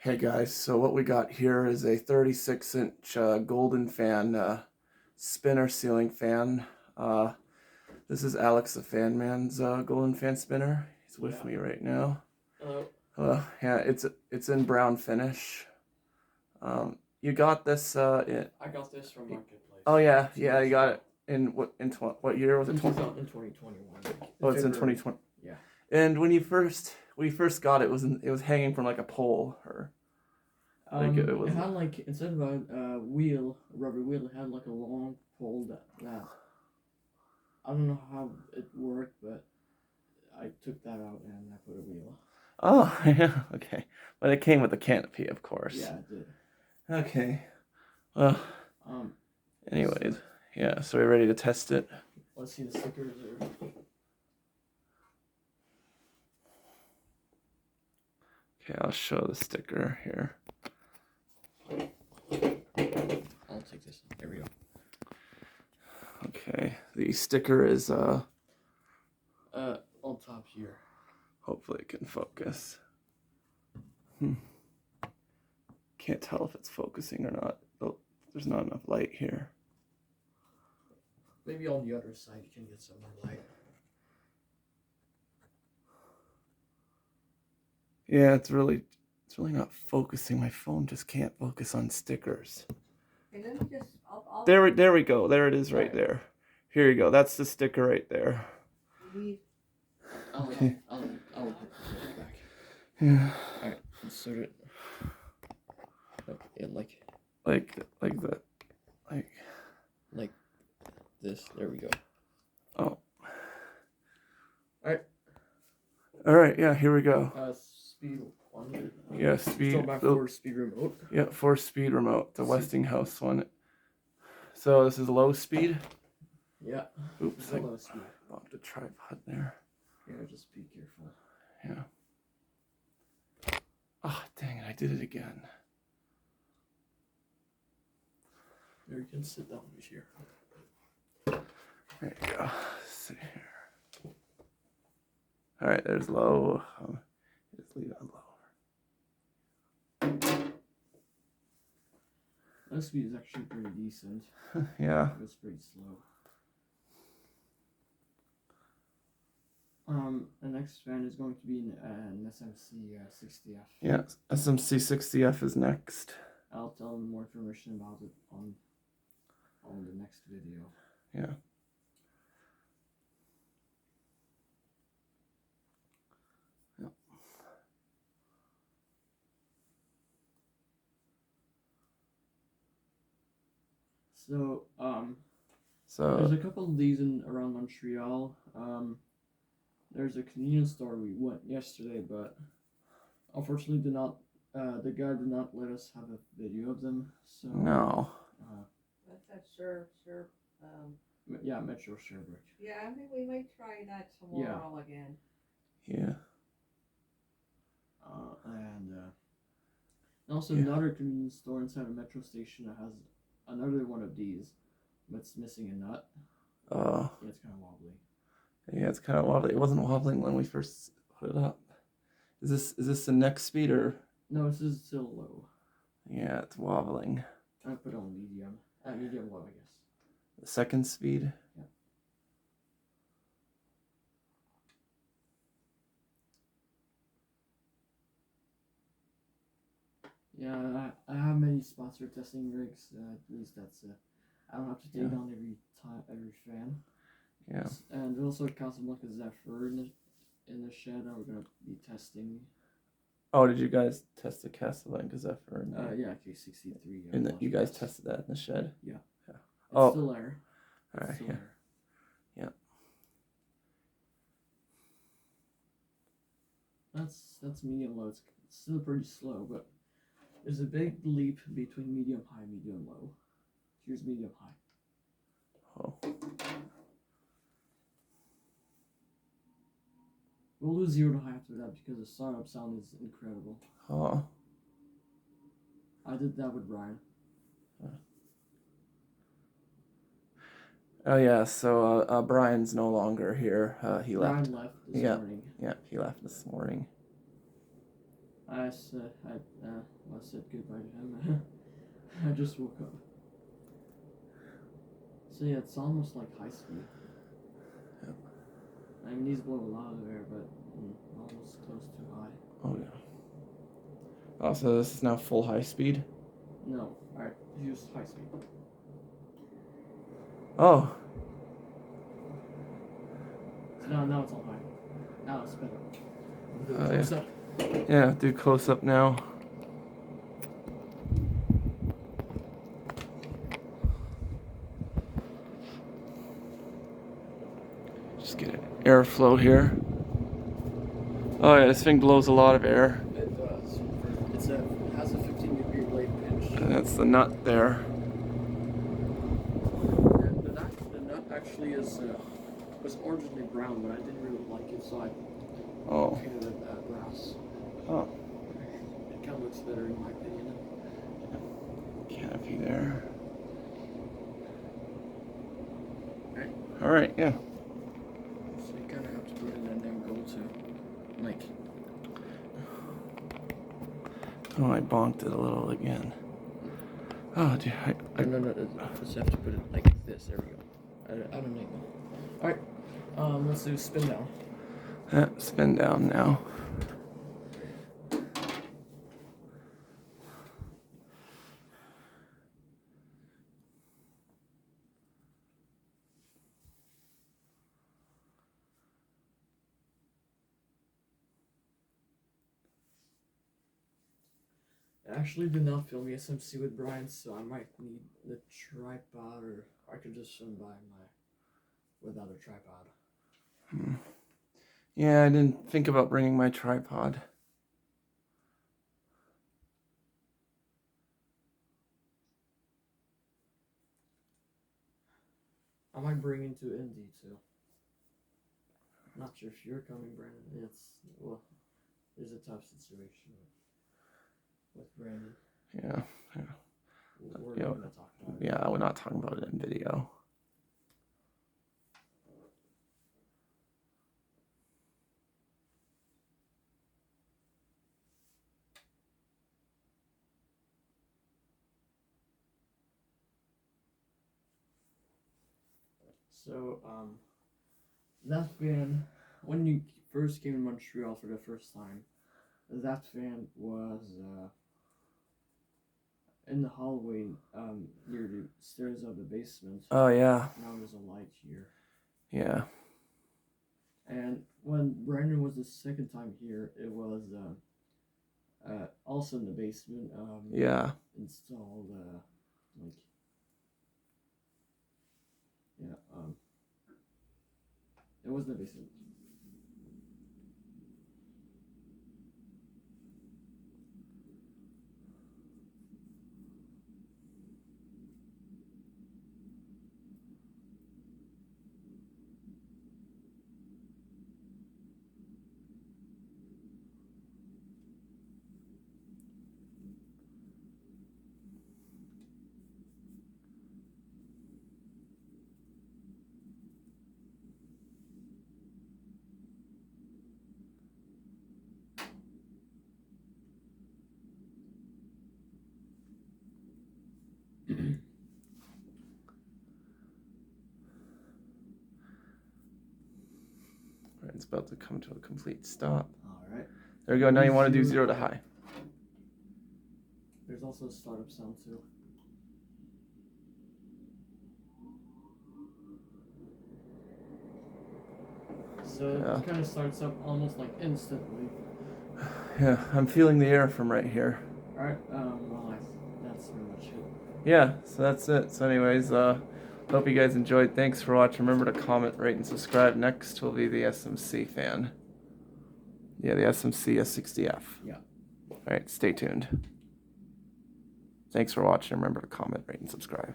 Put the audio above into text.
Hey guys, so what we got here is a 36-inch Golden Fan spinner ceiling fan. This is Alex the Fan Man's Golden Fan spinner. He's with me right now. Hello. Yeah, it's in brown finish. You got this I got this from Marketplace. Oh yeah, you got it in what year was it? In 2021. Oh, it's in 2020. Yeah. And when you first got it, it was hanging from like a pole or it had like, instead of a rubber wheel, it had like a long pole that I don't know how it worked, but I took that out and I put a wheel. Oh, yeah, okay. But it came with a canopy, of course. Yeah, it did. Okay. Well, anyways, yeah, so we're ready to test it. Let's see the stickers. Okay, I'll show the sticker here. I'll take this. There we go. Okay, the sticker is on top here. Hopefully it can focus. Can't tell if it's focusing or not. Oh, there's not enough light here. Maybe on the other side you can get some more light. Yeah, it's really not focusing. My phone just can't focus on stickers. And then just, There we go. There it is right there. Here you go. That's the sticker right there. I'll put it back. Yeah. Alright, insert it. Like this. There we go. Oh. Alright. Alright, yeah, here we go. Speed 1. Yeah, speed. Still back for speed remote. Yeah, 4-speed remote. The Westinghouse one. So this is low speed? Yeah. Oops. Low speed. Bumped the tripod there. Yeah, just be careful. Yeah. Oh, dang it, I did it again. There, you can sit down here. There you go. Sit here. Alright, there's low. Just leave it on lower. Low speed is actually pretty decent. Yeah. It's pretty slow. The next fan is going to be an SMC 60F. Yeah, SMC 60F is next. I'll tell them more information about it on the next video. Yeah. So there's a couple of these around Montreal. There's a convenience store we went yesterday, but unfortunately the guy did not let us have a video of them. So no. That's that sure. Yeah, Metro Sherbrooke. Yeah, I mean we might try that tomorrow again. Yeah. And also another convenience store inside a metro station that has another one of these, but it's missing a nut. Yeah, it's kind of wobbly. Yeah, it's kind of wobbly. It wasn't wobbling when we first put it up. Is this the next speed or? No, this is still low. Yeah, it's wobbling. I put it on medium. Medium low, I guess. The second speed? Yeah. Yeah, I have many sponsor testing rigs. At least that's I don't have to take down every fan. Yeah. And also Casablanca Zephyr in the shed that we're gonna be testing. Oh, did you guys test the Casablanca Zephyr? Yeah, K63. And you guys tested that in the shed? Yeah. Yeah. It's still there. All right. Yeah. Yeah. That's medium low. It's still pretty slow, but there's a big leap between medium high, medium low. Here's medium high. Oh. We'll lose 0 to high after that because the startup sound is incredible. Oh. I did that with Brian. Oh yeah, so Brian's no longer here. He left. Brian left this morning. Yeah, he left this morning. I said goodbye to him. I just woke up. So yeah, it's almost like high speed. Yep. I mean, he's blowing a lot of air, but almost close to high. Oh yeah. Oh, so this is now full high speed? No, alright, use high speed. Oh. So now it's all high. Now it's better. Do Oh, close yeah. up. Yeah, do close up now. Just get an airflow here. Oh yeah, this thing blows a lot of air. It does. It has a 15-degree blade pitch. And that's the nut there. The nut actually was originally brown, but I didn't really like it, so I painted it brass. Oh. It kind of looks better in my opinion. Canopy there. Right. Alright, yeah. So you kind of have to put it in and then go to, like... Oh, I bonked it a little again. Oh, dude. No, just have to put it like this. There we go. I don't know. Alright, let's do spin down. Spin down now. I actually did not film the SMC with Brian, so I might need the tripod, or I could just swim by without a tripod. Yeah, I didn't think about bringing my tripod. I might bring into Indy too. Not sure if you're coming, Brandon. There's a tough situation with Brandon. Yeah. We're not gonna talk about it. Yeah, we're not talking about it in video. So, that van, when you first came to Montreal for the first time, that van was in the hallway near the stairs of the basement. Oh, yeah. Now there's a light here. Yeah. And when Brandon was the second time here, it was also in the basement. Yeah. Installed it was in the basement. It's about to come to a complete stop. Alright. There we go. Now you want to do 0 to high. There's also a startup sound too. So it kind of starts up almost like instantly. Yeah, I'm feeling the air from right here. Alright, well, that's pretty much it. Yeah, so that's it. So anyways, hope you guys enjoyed. Thanks for watching. Remember to comment, rate, and subscribe. Next will be the SMC fan. Yeah, the SMC S60F. Yeah. Alright, stay tuned. Thanks for watching. Remember to comment, rate, and subscribe.